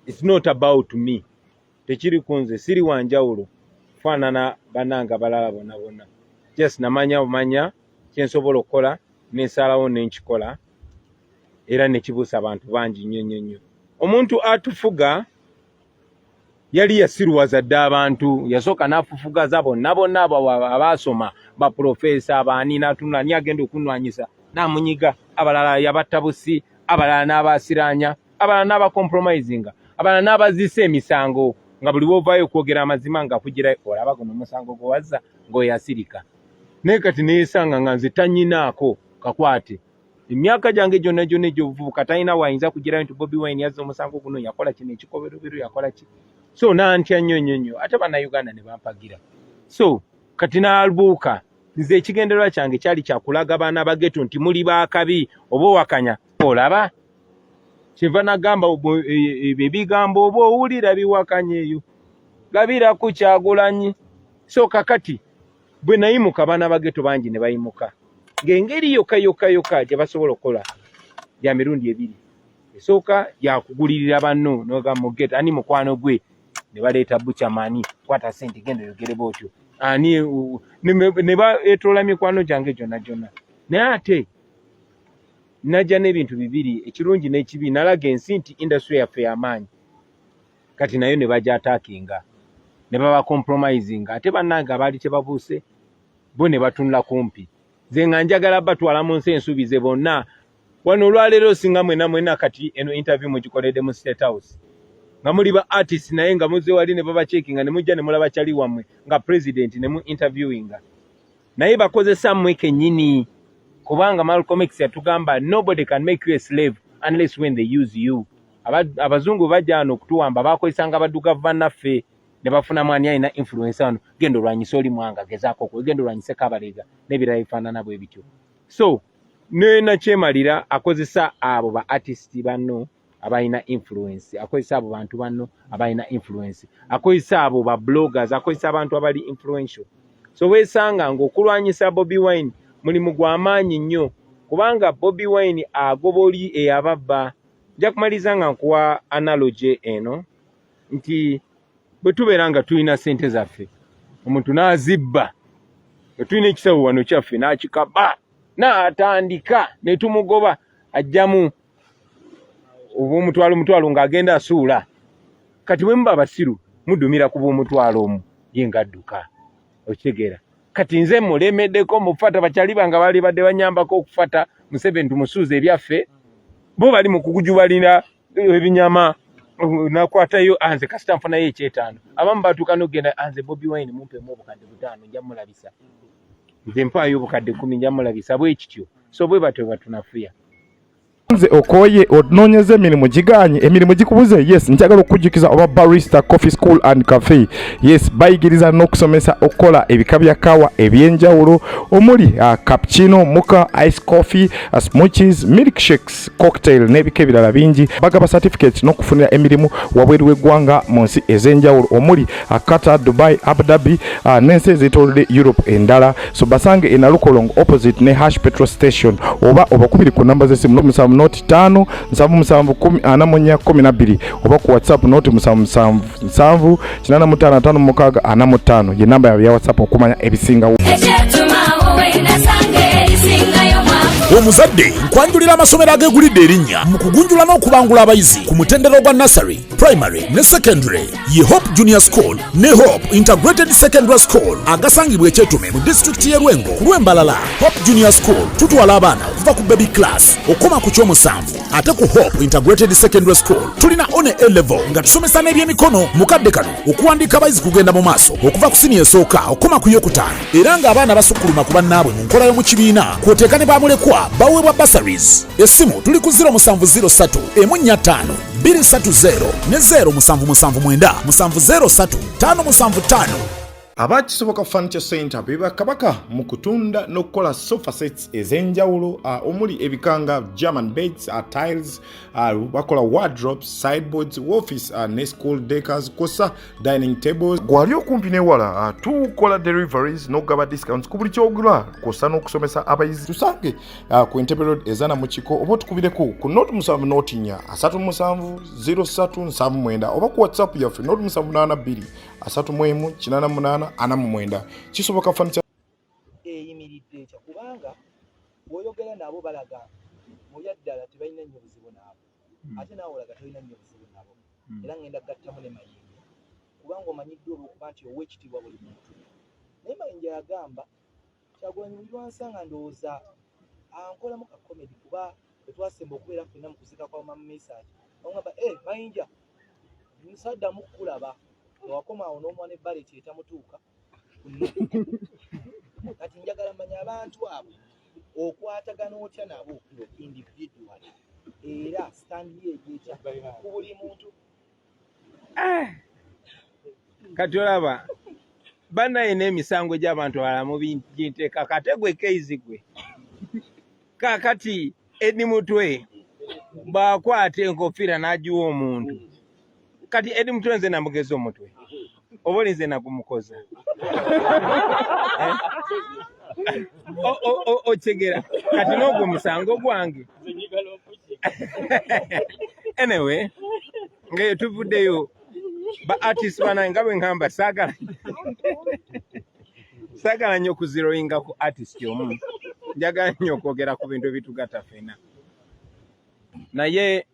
It's not about me. Tekiri kunze siri wanjawulo fanana bananga balala bonna. Just namanya kyensobola okukola n'ensalawo n'enkikola era nekibuusa abantu bangi nnyo. Omuntu atufuga yali yasiruwaza dda abantu yasooka n'afufugaza bonna abaasoma baprofesa abaani n'atunula ni agenda okunwanyisa n'amunyiga abalala yabatta busi abalala n'abaasiraanya abalala n'abakompromisinga abalala n'abazisa emisango nga buli wovaayo okwogera amazima nga kugira olaba guno omusango gwe wazza ng'oyasirika naye kati neesanga nga nze tanyinaako kakwate emyaka gyange gyonna egy'obuvubuka talina wayinza kugirayo nti Bobi Wine yazza omusango guno yakola kino ekikoberoberu yakola ki so nantya nnyo ate bannayuganda ne bampagira so kati n'alubuuka nze ekigendererwa kyange kyali kyakulaga baana bageto nti muli baakabi oba owakanya olaba kyenva nagamba ebigambo oba owulira biwakanya eyo labira ku Kyagulanyi so kakati bwe nayimuka baana bageto bangi ne bayimuka ng'engeri yokka gye basobola okukola ya mirundi ebiri esooka yakugulirira banno n'ogamba mugeto ani mukwano gwe ne baleeta buchamani kwata sente genda yogere bwotyo ani ne baetoola mikwano gyange gyonna naye ate najja n'ebintu bibiri ekirungi n'ekibi nalaga ensi nti industry yaffe y'amaanyi kati nayo ne bajja ataakinga ne baba compromisinga ate bannange abaali tebabuuse bo ne batunula kumpi nze nga njagala batwala mu nsi ensuubize bonna wano olwaleero singa mwena kati eno interview mugikoledde mu State House nga muli ba artist naye nga muze wali ne baba checkinga ne mujja ne mulaba kyali wammwe nga president ne mu interviewinga naye bakozesa mmwe kennyini kubanga Malcolm X yatugamba nobody can make you a slave unless when they use you. Abazungu bajja ano okutuwamba bakozesanga baddugavu bannaffe ne bafuna mwani alina influence ano genda olwanyisa oli mwanga gezaako ko genda olwanyise Kabalega n'ebirala bifaanana bwe bityo so nena kyemalira akozesa abo ba artist banno abayina influence akozesa abo bantu banno abayina influence akozesa abo ba bloggers akozesa abantu abali influential so weesanga ng'okulwanyisa Bobi Wine mulimu gw'amaanyi nnyo kubanga Bobi Wine agoboli eyababba nja kumaliza nga nkuwa analogy eno nti bwe tubeera nga tulina ssente zaffe omuntu n'azibba bwe tulina ekisawo wano kyaffe n'akikaba n'atandika ne tumugoba ajjamu obw'omutwalo ng'agenda asuula kati bwe muba basiru mudumira ku bw'omutwalo omu ye ngadduka okitegeera kati nze mulemeddeko mufata bakyali banga baali badde banyambako okufata Museveni tumusuuza ebyaffe bo bali mu kukujubalira ebinyama nakwatayo anze kasita nfunayo ekyetaano abamu batuuka n'ogenda anze Bobi Wine mumpemu obukadde 5 nja mulabisa nze mpaayo obukadde 10 nja mulabisa bwe kityo so bwe batyo batunafuya nze okoye ononyeze emirimu giganye emirimu gikubuze yes njagala okujjukiza oba barista coffee school and cafe yes bayigiriza n'okusomesa okola ebika bya kawa ebyenjawulo omuli cappuccino mocha ice coffee smoothies milkshakes cocktail n'ebika ebirala bingi bagaba certificate n'okufunira emirimu wabweru w'eggwanga mu nsi ez'enjawulo omuli Qatar, Dubai, Abu Dhabi n'ensi ez'etoolodde Europe endala so basange e Nalukolongo opposite ne Hash petrol station oba obakubiri ku namba z'essimu noti 5 7 oba ku WhatsApp noti 7 7 ye namba ya WhatsApp okumanya ebisinga omuzadde nkwanjulira amasomero agegulidde erinnya mu kugunjula n'okubangula abayizi ku mutendero gwa nursery primary ne secondary ye Hope Junior School ne Hope Integrated Secondary School agasangibwa ekyetume mu district y'e Lwengo ku Lwembalala. Hope Junior School tutwala abaana okuva ku baby class okoma ku kyomusanvu ate ku Hope Integrated Secondary School tulina one A level nga tusomesa n'ebyemikono mukadde kano okuwandiika abayizi kugenda mu maaso okuva ku senior esooka okoma ku yokutaano era ng'abaana basukuluma ku bannaabwe mu nkola y'omu kibiina kwoteeka ne bamulekwa baweebwa bursaries. Essimu tuli ku 0703 145 230 ne 0779 703 575. aba Kisoboka Furniture Center beba kabaka mu kutunda n'okukola sofa sets ez'enjawulo omuli ebikanga German beds, tiles, bakola wardrobes, sideboards, office ne school decors kosa dining tables. Gwali okumpi newala tukola deliveries n'ogaba discounts ku buli kyogula kosa n'okusomesa abayizi. Tusange ku Entebbe Road ezana mu kiko oba tukubireko ku note 7 note 4 37 0379 oba ku WhatsApp yaffe note 782 3 8 8 Kisoboka Furniture eyimiridde ekyo kubanga bw'oyogera nabo balaga mu byaddala tebalina nnyo buzibu nabo ate naawe olaga tolina nnyo buzibu nabo era ngenda gattamu ne Mayinja kubanga omanyiddwa olw'okuba nti ow'ekitiibwa buli muntu naye Mayinja yagamba Kyagulanyi buli lwansanga ndowooza ankolamu ka komedi kuba bwe okubeera ffenna mu kusika kwa mama Mesach bamugamba Mayinja nsaddamu kukulaba ewakoma awo n'omwana ebbale kyetamutuuka kati njagala manya abantu abo okwatagana otya nabo individual era standi egyecha ku buli muntu kati olaba banaye n'emisango gy'abantu abalala mu binteeka kategwe keizigwe kakati Edi Mutwe baakwata enkofiira n'agiwa omuntu kati Edi Mutwe nze namugeza omutwe oba olinze nagumukoza okigera kati n'ogwo musango gwange anyway ngayo tuvuddeyo ba artist bana nga bwe ngamba saagala nnyo okuziroyinga ku artist omu njagala nnyo okwogera ku bintu ebitugatta ffenna naye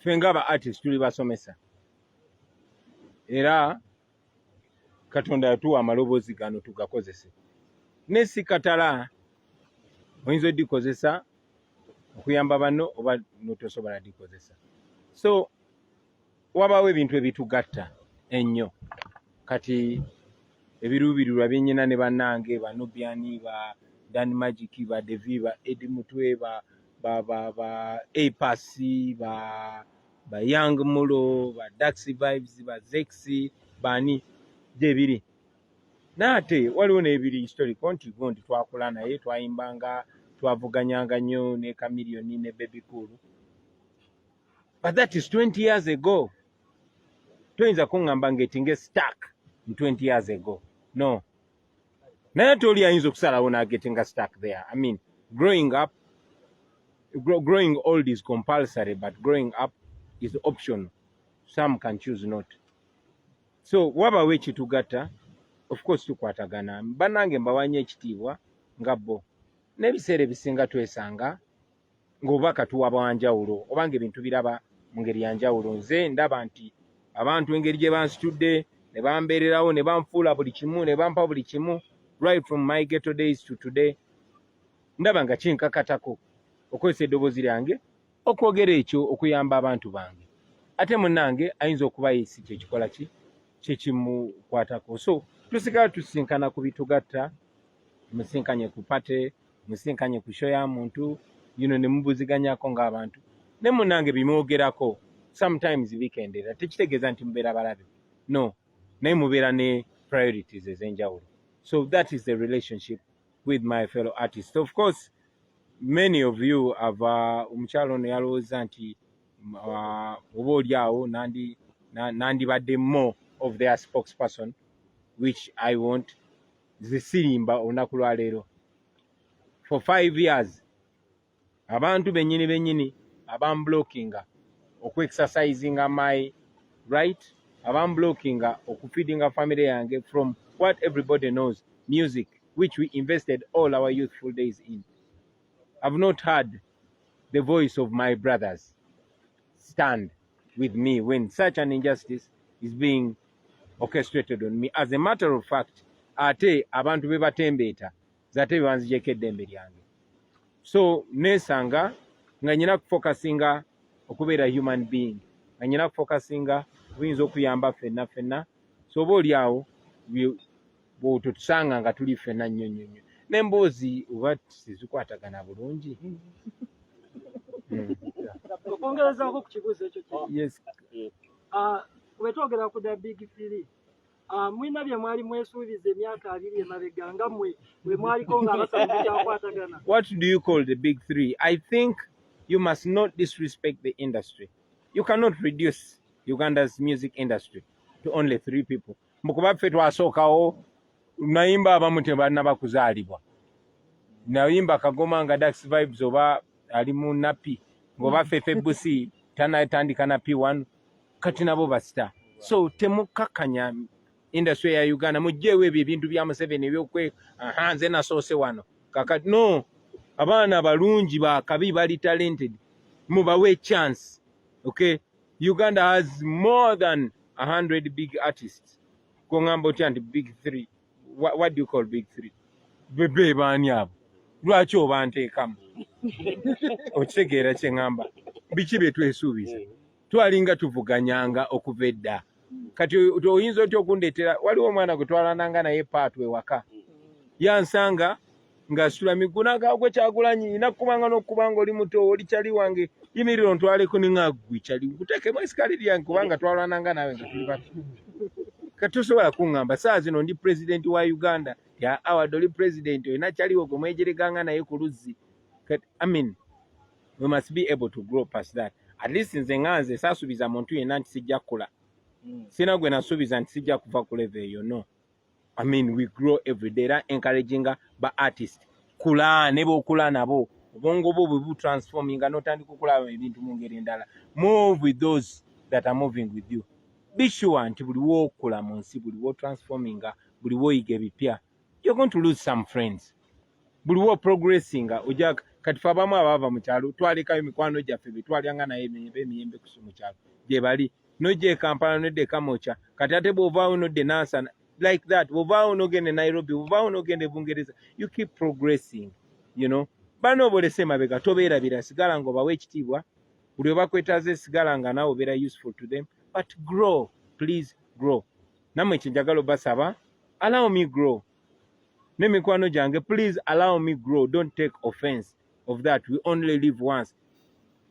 fenga ba artist tuli basomesa era Katonda yatuwa amaloboozi gano tugakozese nesi katala oyinza odikozesa okuyamba bano oba notosobola dikozesa so wabawo ebintu ebitugatta ennyo kati ebiruubirirwa byennyina ne bannange Banubiani ba Dan Magic ba Devi ba Edi Mutwe ba Apasi ba Young Mulo ba Daxi Vibes ba Zexi bani jebiri nate waliwo n'ebiri historical nti gondi twakula naye twayimbanga twavuganyanga nnyo ne Chameleon ne Baby Cool but that is 20 years ago toyinza kuŋŋamba ngetinge stuck in 20 years ago no naye toli ayinza okusalawo nagetinga stuck there. I mean growing old is compulsory but growing up is optional. Some can choose not. So wabawo ekitugatta of course tukwatagana bannange mbawanye ekitiibwa nga bo n'ebiseera ebisinga twesanga ng'obubaka tuwa bwanjawulo obanga ebintu biraba mu ngeri yanjawulo nze ndaba nti abantu engeri gye bansitudde ne bambeererawo ne banfuula buli kimu ne bampa buli kimu right from my ghetto days to today ndaba nga kinkakatako okozesa eddoboozi lyange okwogera ekyo okuyamba abantu bange ate munnange ayinza okuba yesi kyekikola kyekimukwatako so tusigala tusinkana ku bitugatta musinkanye ku pate musinkanye ku show ya muntu ne mubuziganyako ng'abantu ne munnange bimwogerako sometimes bikendera tekitegeeza nti mubeera balabe no naye mubeera ne priorities ez'enjawulo so that is the relationship with my fellow artists. Of course many of you have omukyalo ono yalowooza nti oba oli awo nandibadde more of their spokesperson which I want zisirimba olunaku lwa leero for 5 years abantu bennyini abamblockinga okwe-exercisinga my right abamblockinga okufeedinga family yange from what everybody knows music which we invested all our youthful days in. I've not heard the voice of my brothers stand with me when such an injustice is being orchestrated on me. As a matter of fact, ate abantu bebatembeeta zate bebanzijeko eddembe lyange. So nesanga nga nyina kufocusinga okubeera human being, nga nyina kufocusinga buyinza okuyamba ffenna so oba oli awo bwototusanga nga tuli ffenna nnyo n'emboozi oba tezikwatagana bulungi okongerezaako ku kibuuzo ekyo kiri. Yes. Wetwogera ku the big three. Mwina bye mwali mwesuubiza emyaka 2 emabega nga mmwe bwe mwaliko ng'abasatu kyakwatagana. What do you call the big three? I think you must not disrespect the industry. You cannot reduce Uganda's music industry to only 3 people. Mukuba ffe twasookawo nayimba abamu tebalina bakuzaalibwa. Nayimba kagoma nga Dax Vibes oba ali mu napi ngoba Fefe Busi tanatandika na P1 kati nabo basita. So temukakanya industry ya Uganda mujewe ebintu bya Museveni byokwe nze nasoose wano kakati no abaana balungi ba kabi bali talented mubawe chance. Okay, Uganda has more than 100 big artists. Kongamba and big 3. What do you call big 3? Bebe bani abo lwaki obanteekamu okitegeera kye ngamba biki bye twesuubiza twalinga tuvuganyanga okuva edda kati oyinza otya okundeetera waliwo omwana gwe twalananga naye paatwe waka yansanga ng'asula miguna gagwe Kyagulanyi nakubanga n'okubanga oli muto oli kyali wange yimiriro ontwaleko ningagwe kyali nkuteekemu esikali lyange kubanga twalananga nawe nga tuli bato kati tosobola kuŋŋamba saa zino ndi president wa Uganda ya award oli president oyina kyaliwo gwe mwejereganga naye ku luzzi. I mean, we must be able to grow past that. At least nze nganze saasuubiza muntu yenna nti sijja kukula. Sina gwe nasuubiza nti sijja kuva ku level eyo, no. I mean, we grow every day. That encouraging ba artist. Kula ne bokula nabo. Obongo bo bwe transforming n'otandika kukula ebintu mu ngeri endala. Move with those that are moving with you. Be sure nti buli wokula mu nsi buli wo transforming buli woyiga ebipya. You're going to lose some friends. Buli wo progressing oja kati fa abamu abava mu kyalo twalekayo mikwano gyaffe betwalyanga naye emiyembe kusu mu kyalo gye bali nojje Kampala nodde Kamocha kati ate bw'ovaawo nodde Nansana like that bw'ovaawo nogende Nairobi bw'ovaawo nogende Bungereza you keep progressing, you know. Bano obolese mabega tobeerabira sigala ng'obawa ekitiibwa buli we bakwetaaze sigala nga naawe obeera useful to them but grow, please grow. Nammwe kye njagala obasaba, allow me grow. Nemikwano jange, please allow me grow. Don't take offense of that. We only live once.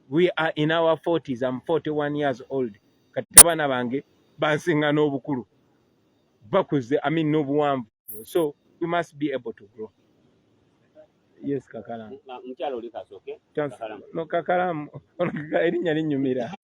We are in our 40s. I'm 41 years old. Katabana bange bansinga n'obukulu. Bakuze, I mean n'obuwanvu. So we must be able to grow. Yes, Kakala. Mchalo likasoke. No, Kakala, erinnya linnyumira.